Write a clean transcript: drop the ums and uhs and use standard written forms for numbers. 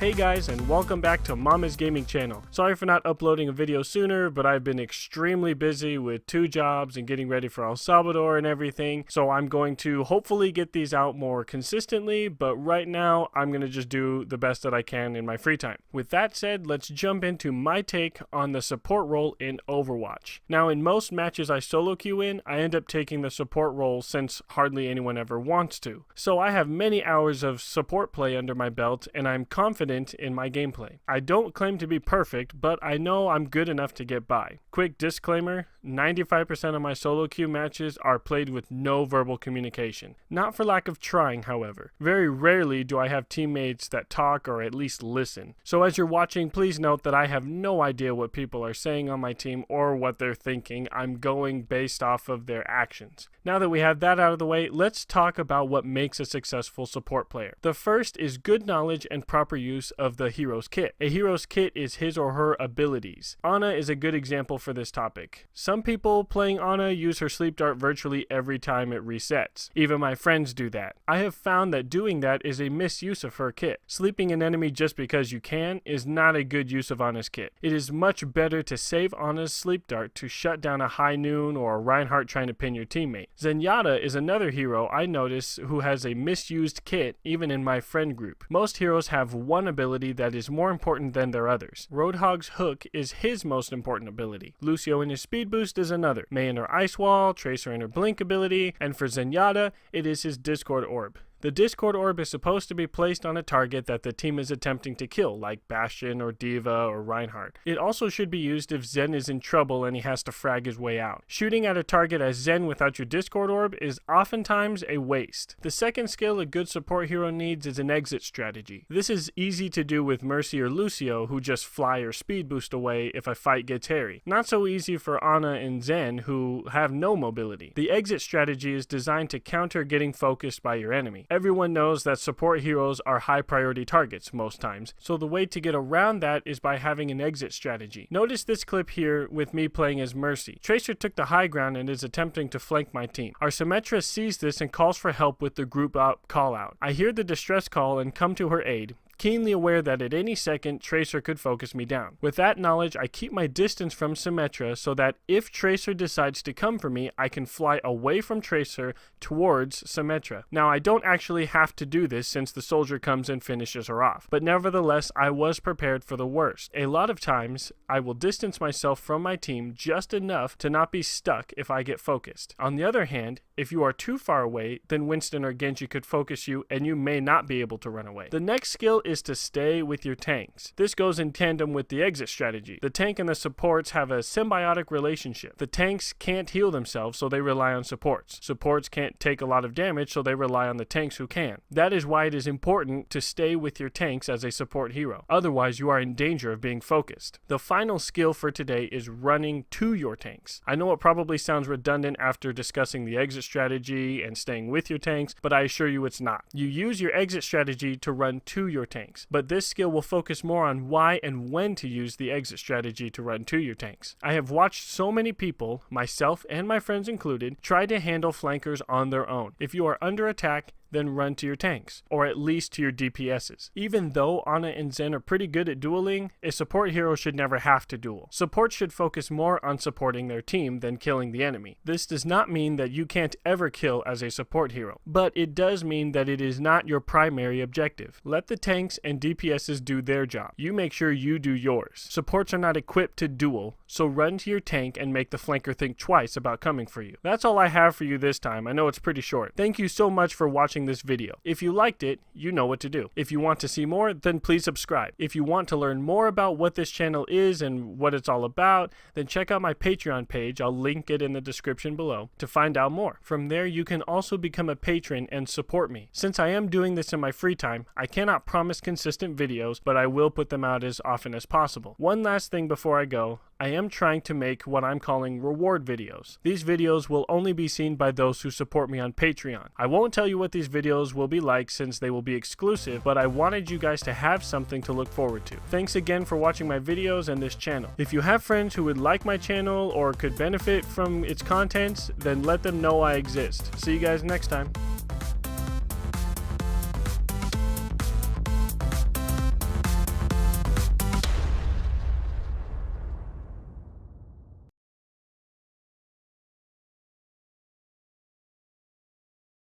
Hey guys, and welcome back to Mama's Gaming Channel. Sorry for not uploading a video sooner, but I've been extremely busy with 2 jobs and getting ready for El Salvador and everything, so I'm going to hopefully get these out more consistently, but right now I'm going to just do the best that I can in my free time. With that said, let's jump into my take on the support role in Overwatch. Now, in most matches I solo queue in, I end up taking the support role since hardly anyone ever wants to. So I have many hours of support play under my belt, and I'm confident in my gameplay. I don't claim to be perfect, but I know I'm good enough to get by. Quick disclaimer, 95% of my solo queue matches are played with no verbal communication. Not for lack of trying, however. Very rarely do I have teammates that talk or at least listen. So as you're watching, please note that I have no idea what people are saying on my team or what they're thinking. I'm going based off of their actions. Now that we have that out of the way, let's talk about what makes a successful support player. The first is good knowledge and proper use of the hero's kit. A hero's kit is his or her abilities. Ana is a good example for this topic. Some people playing Ana use her sleep dart virtually every time it resets. Even my friends do that. I have found that doing that is a misuse of her kit. Sleeping an enemy just because you can is not a good use of Ana's kit. It is much better to save Ana's sleep dart to shut down a High Noon or a Reinhardt trying to pin your teammate. Zenyatta is another hero I notice who has a misused kit even in my friend group. Most heroes have one ability that is more important than their others. Roadhog's hook is his most important ability. Lucio in his speed boost is another. Mei in her ice wall, Tracer in her blink ability, and for Zenyatta, it is his Discord orb. The Discord orb is supposed to be placed on a target that the team is attempting to kill, like Bastion or D.Va or Reinhardt. It also should be used if Zen is in trouble and he has to frag his way out. Shooting at a target as Zen without your Discord orb is oftentimes a waste. The second skill a good support hero needs is an exit strategy. This is easy to do with Mercy or Lucio, who just fly or speed boost away if a fight gets hairy. Not so easy for Ana and Zen, who have no mobility. The exit strategy is designed to counter getting focused by your enemy. Everyone knows that support heroes are high priority targets most times, so the way to get around that is by having an exit strategy. Notice this clip here with me playing as Mercy. Tracer took the high ground and is attempting to flank my team. Our Symmetra sees this and calls for help with the group up call out. I hear the distress call and come to her aid, keenly aware that at any second Tracer could focus me down. With that knowledge, I keep my distance from Symmetra so that if Tracer decides to come for me, I can fly away from Tracer towards Symmetra. Now, I don't actually have to do this since the soldier comes and finishes her off, but nevertheless, I was prepared for the worst. A lot of times, I will distance myself from my team just enough to not be stuck if I get focused. On the other hand, if you are too far away, then Winston or Genji could focus you and you may not be able to run away. The next skill is to stay with your tanks. This goes in tandem with the exit strategy. The tank and the supports have a symbiotic relationship. The tanks can't heal themselves, so they rely on supports. Supports can't take a lot of damage, so they rely on the tanks who can. That is why it is important to stay with your tanks as a support hero. Otherwise, you are in danger of being focused. The final skill for today is running to your tanks. I know it probably sounds redundant after discussing the exit strategy and staying with your tanks, but I assure you it's not. You use your exit strategy to run to your tanks, but this skill will focus more on why and when to use the exit strategy to run to your tanks. I have watched so many people, myself and my friends included, try to handle flankers on their own. If you are under attack, then run to your tanks, or at least to your DPSs. Even though Ana and Zen are pretty good at dueling, a support hero should never have to duel. Support should focus more on supporting their team than killing the enemy. This does not mean that you can't ever kill as a support hero, but it does mean that it is not your primary objective. Let the tanks and DPSs do their job. You make sure you do yours. Supports are not equipped to duel, so run to your tank and make the flanker think twice about coming for you. That's all I have for you this time. I know it's pretty short. Thank you so much for watching this video. If you liked it, you know what to do. If you want to see more, then please subscribe. If you want to learn more about what this channel is and what it's all about, then check out my Patreon page. I'll link it in the description below to find out more. From there, you can also become a patron and support me. Since I am doing this in my free time, I cannot promise consistent videos, but I will put them out as often as possible. One last thing before I go, I am trying to make what I'm calling reward videos. These videos will only be seen by those who support me on Patreon. I won't tell you what these videos will be like since they will be exclusive, but I wanted you guys to have something to look forward to. Thanks again for watching my videos and this channel. If you have friends who would like my channel or could benefit from its contents, then let them know I exist. See you guys next time.